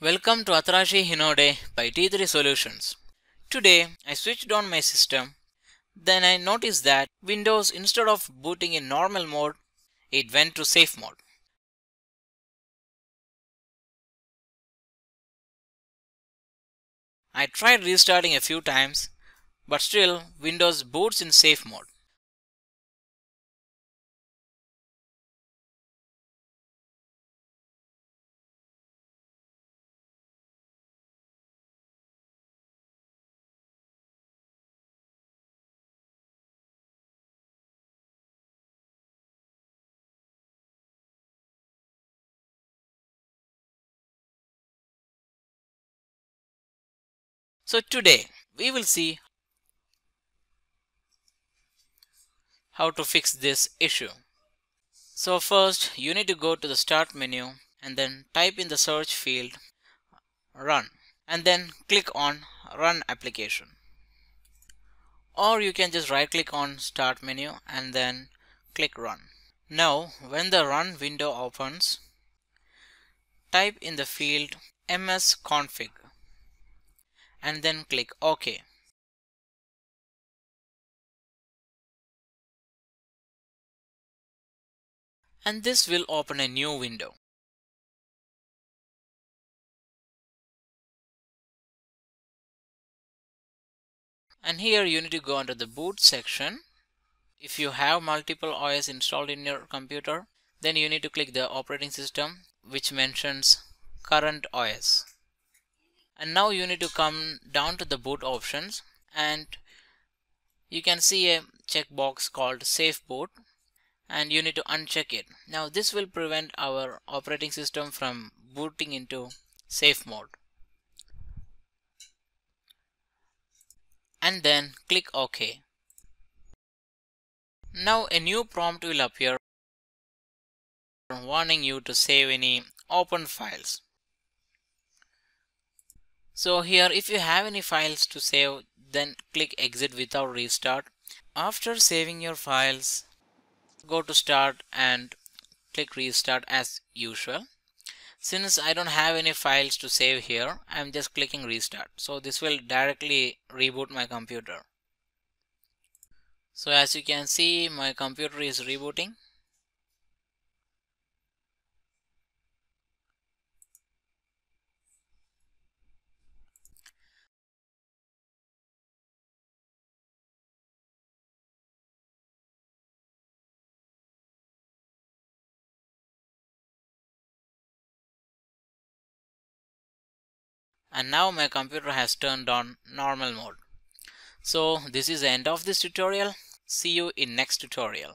Welcome to Atarashi Hinode by T3 Solutions. Today I switched on my system. Then I noticed that Windows, instead of booting in normal mode, it went to safe mode. I tried restarting a few times, but still Windows boots in safe mode. So today we will see how to fix this issue. So first you need to go to the Start menu and then type in the search field Run, and then click on Run Application. Or you can just right click on Start menu and then click Run. Now when the Run window opens, type in the field msconfig and then click OK. And this will open a new window. And here you need to go under the boot section. If you have multiple OS installed in your computer, then you need to click the operating system which mentions current OS. And now you need to come down to the boot options and you can see a checkbox called Safe Boot, and you need to uncheck it. Now this will prevent our operating system from booting into safe mode. And then click OK. Now a new prompt will appear warning you to save any open files. So here, if you have any files to save, then click exit without restart. After saving your files, go to Start and click restart as usual. Since I don't have any files to save here, I'm just clicking restart. So this will directly reboot my computer. So as you can see, my computer is rebooting. And now my computer has turned on normal mode. So this is the end of this tutorial. See you in next tutorial.